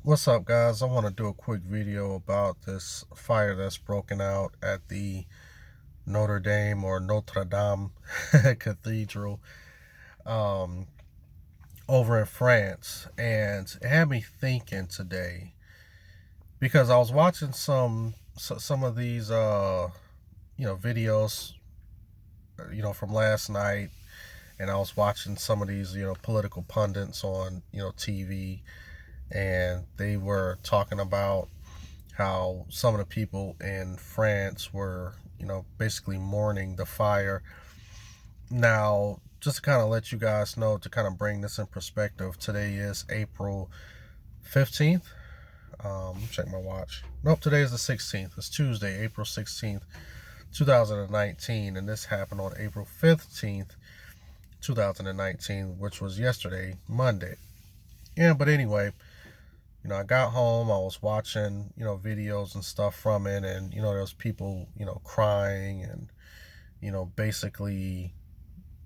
What's up, guys? I want to do a quick video about this fire that's broken out at the Notre Dame or Notre Dame Cathedral um, over in France. And it had me thinking today because I was watching some of these videos from last night, and I was watching some of these political pundits on TV, and they were talking about how some of the people in France were, basically mourning the fire. Now, just to kind of let you guys know, to kind of bring this in perspective, today is April 15th. Check my watch. Nope, today is the 16th. It's Tuesday, April 16th, 2019, and this happened on April 15th, 2019, which was yesterday, Monday. Yeah, but anyway, I got home, I was watching, videos and stuff from it, and, there was people, crying and, basically,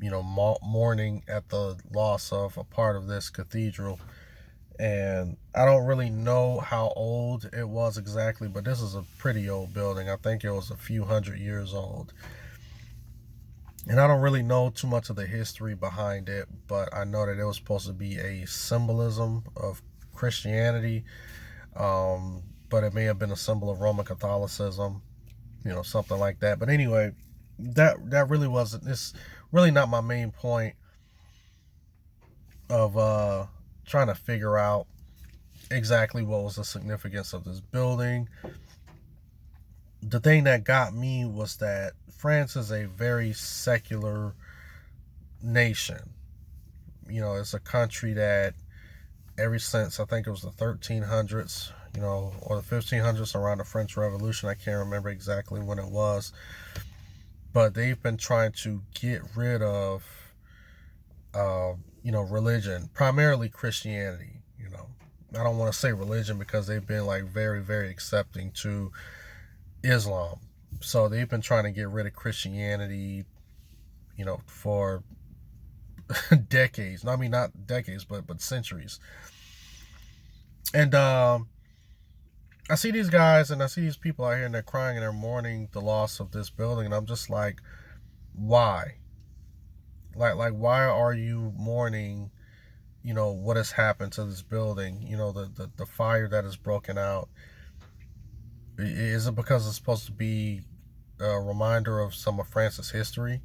mourning at the loss of a part of this cathedral. And I don't really know how old it was exactly, but this is a pretty old building. I think it was a few hundred years old. And I don't really know too much of the history behind it, but I know that it was supposed to be a symbolism of Christianity, but it may have been a symbol of Roman Catholicism, something like that. But anyway, that really wasn't. It's really not my main point of trying to figure out exactly what was the significance of this building. The thing that got me was that France is a very secular nation. It's a country that ever since, I think it was the 1300s, or the 1500s, around the French Revolution. I can't remember exactly when it was, but they've been trying to get rid of, religion, primarily Christianity. I don't want to say religion because they've been like very, very accepting to Islam. So they've been trying to get rid of Christianity, for decades. I mean, not decades, but centuries. And I see these guys and I see these people out here and they're crying and they're mourning the loss of this building, and I'm just like, why? Like why are you mourning, what has happened to this building? The fire that has broken out. Is it because it's supposed to be a reminder of some of France's history?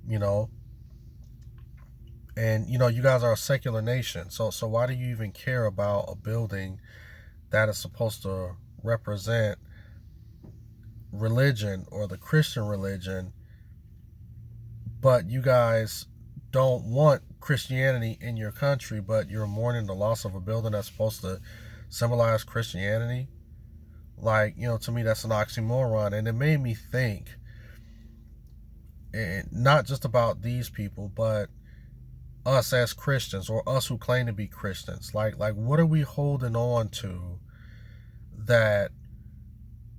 You know, and you guys are a secular nation, so why do you even care about a building that is supposed to represent religion or the Christian religion, but you guys don't want Christianity in your country, but you're mourning the loss of a building that's supposed to symbolize Christianity? Like, to me, that's an oxymoron. And it made me think, not just about these people, but us as Christians, or us who claim to be Christians. Like what are we holding on to that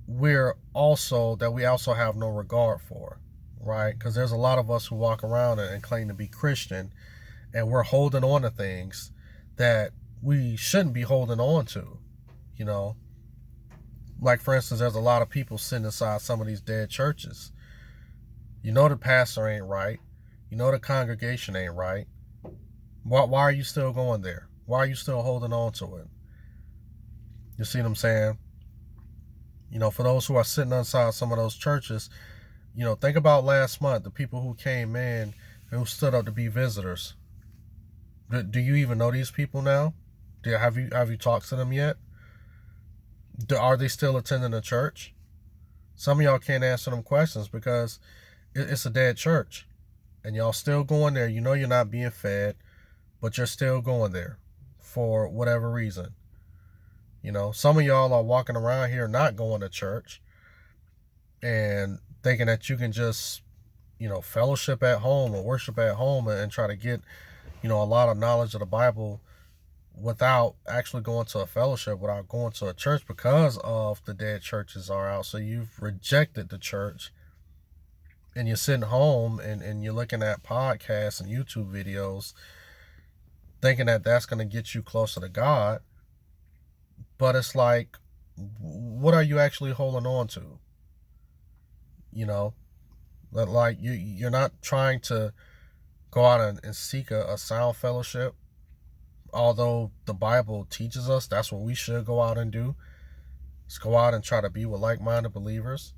we also have no regard for, right? Because there's a lot of us who walk around and claim to be Christian, and we're holding on to things that we shouldn't be holding on to, you know? Like, for instance, there's a lot of people sitting inside some of these dead churches. The pastor ain't right. The congregation ain't right. Why are you still going there? Why are you still holding on to it? You see what I'm saying? For those who are sitting inside some of those churches, think about last month, the people who came in and who stood up to be visitors. Do you even know these people now? Have you talked to them yet? Are they still attending the church? Some of y'all can't answer them questions because it's a dead church. And y'all still going there. You're not being fed, but you're still going there for whatever reason. Some of y'all are walking around here not going to church and thinking that you can just, fellowship at home or worship at home and try to get, a lot of knowledge of the Bible without actually going to a fellowship, without going to a church, because of the dead churches are out. So you've rejected the church, and you're sitting home and you're looking at podcasts and YouTube videos thinking that that's going to get you closer to God. But it's like, what are you actually holding on to? You know, like you're not trying to go out and seek a sound fellowship. Although the Bible teaches us that's what we should go out and do. Let's go out and try to be with like-minded believers.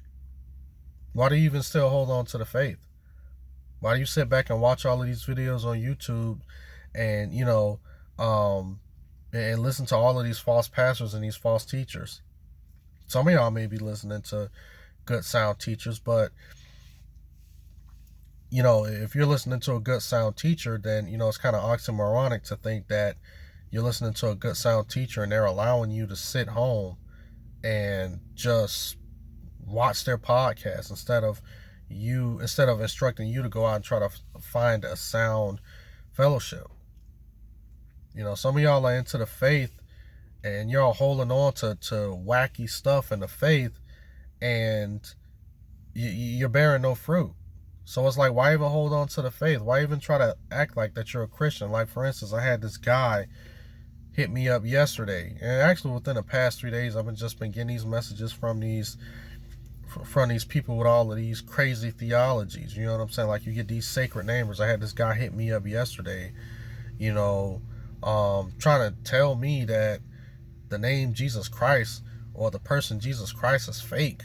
Why do you even still hold on to the faith? Why do you sit back and watch all of these videos on YouTube and, and listen to all of these false pastors and these false teachers? Some of y'all may be listening to good sound teachers, but, if you're listening to a good sound teacher, then, it's kind of oxymoronic to think that you're listening to a good sound teacher and they're allowing you to sit home and just watch their podcast instead of instructing you to go out and try to find a sound fellowship. Some of y'all are into the faith and y'all holding on to wacky stuff in the faith, and you're bearing no fruit. So it's like, why even hold on to the faith? Why even try to act like that you're a Christian? Like, for instance, I had this guy hit me up yesterday, and actually within the past 3 days, I've just been getting these messages from these people with all of these crazy theologies. You know what I'm saying? Like, you get these sacred namers. I had this guy hit me up yesterday, trying to tell me that the name Jesus Christ or the person Jesus Christ is fake.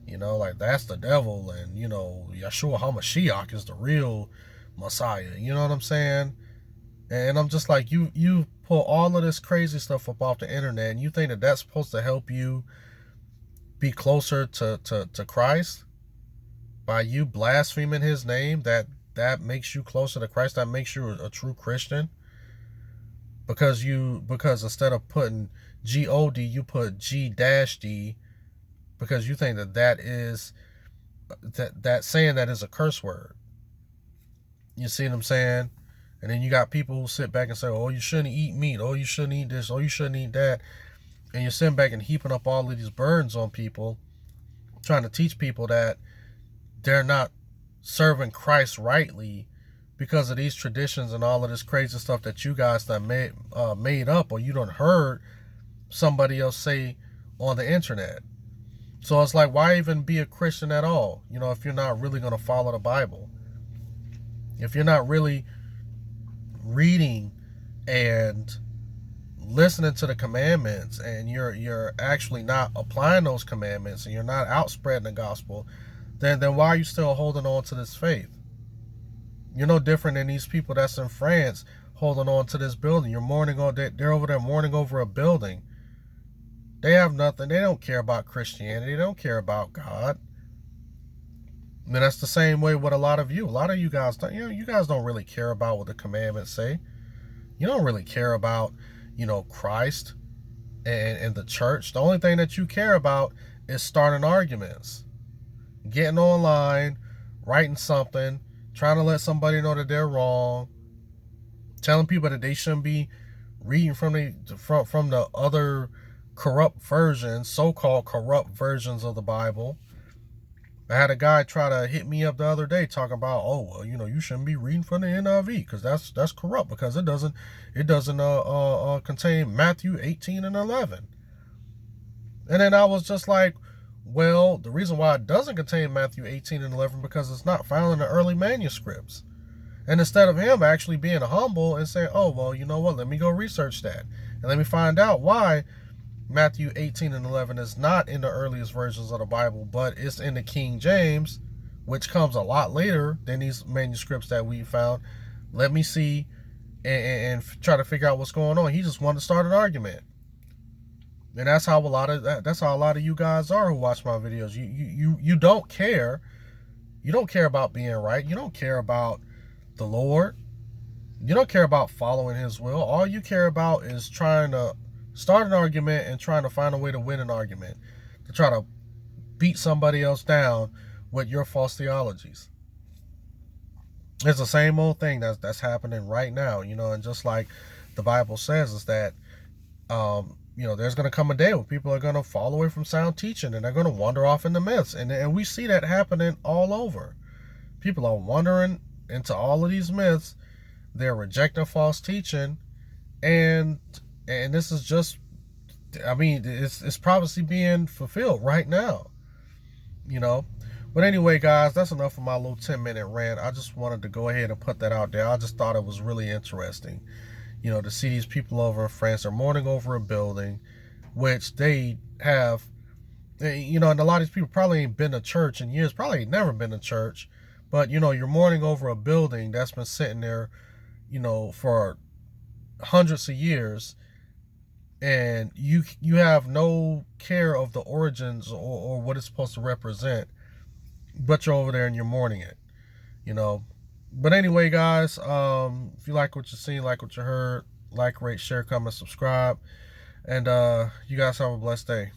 Like, that's the devil, and, Yeshua HaMashiach is the real Messiah. You know what I'm saying? And I'm just like, you pull all of this crazy stuff up off the internet, and you think that that's supposed to help you be closer to Christ by you blaspheming his name? That makes you closer to Christ? That makes you a true Christian? Because instead of putting G-O-D, you put G-D, because you think that is that saying that is a curse word. You see what I'm saying? And then you got people who sit back and say, oh, you shouldn't eat meat. Oh, you shouldn't eat this. Oh, you shouldn't eat that. And you're sitting back and heaping up all of these burdens on people, trying to teach people that they're not serving Christ rightly because of these traditions and all of this crazy stuff that you guys done made up, or you done heard somebody else say on the internet. So it's like, why even be a Christian at all? If you're not really going to follow the Bible, if you're not really reading and listening to the commandments, and you're actually not applying those commandments, and you're not out spreading the gospel, then why are you still holding on to this faith? You're no different than these people that's in France holding on to this building. They're over there mourning over a building. They have nothing. They don't care about Christianity. They don't care about God. And that's the same way with a lot of you. A lot of you guys, you guys don't really care about what the commandments say. You don't really care about, Christ and the church. The only thing that you care about is starting arguments, getting online, writing something, trying to let somebody know that they're wrong, telling people that they shouldn't be reading from the other corrupt versions, so-called corrupt versions of the Bible. I had a guy try to hit me up the other day talking about, oh, well, you shouldn't be reading from the NIV because that's corrupt, because it doesn't contain Matthew 18 and 11. And then I was just like, well, the reason why it doesn't contain Matthew 18 and 11 because it's not found in the early manuscripts. And instead of him actually being humble and saying, oh, well, you know what, let me go research that and let me find out why Matthew 18 and 11 is not in the earliest versions of the Bible, but it's in the King James, which comes a lot later than these manuscripts that we found. Let me see and try to figure out what's going on. He just wanted to start an argument. And that's how a lot of you guys are who watch my videos. You don't care. You don't care about being right. You don't care about the Lord. You don't care about following his will. All you care about is trying to start an argument and trying to find a way to win an argument, to try to beat somebody else down with your false theologies. It's the same old thing that's happening right now, and just like the Bible says, is that there's going to come a day where people are going to fall away from sound teaching and they're going to wander off into myths, and we see that happening all over. People are wandering into all of these myths. They're rejecting false teaching, and this is just I mean, it's prophecy being fulfilled right now, you know. But anyway, guys, that's enough of my little 10-minute rant. I just wanted to go ahead and put that out there. I just thought it was really interesting, you know, to see these people over in France. They're mourning over a building, which they have, you know, and a lot of these people probably ain't been to church in years, probably ain't never been to church. But, you know, you're mourning over a building that's been sitting there, you know, for hundreds of years, and you have no care of the origins or what it's supposed to represent, but you're over there and you're mourning it, you know. But anyway, guys, if you like what you seen, like what you heard, like, rate, share, comment, subscribe, and you guys have a blessed day.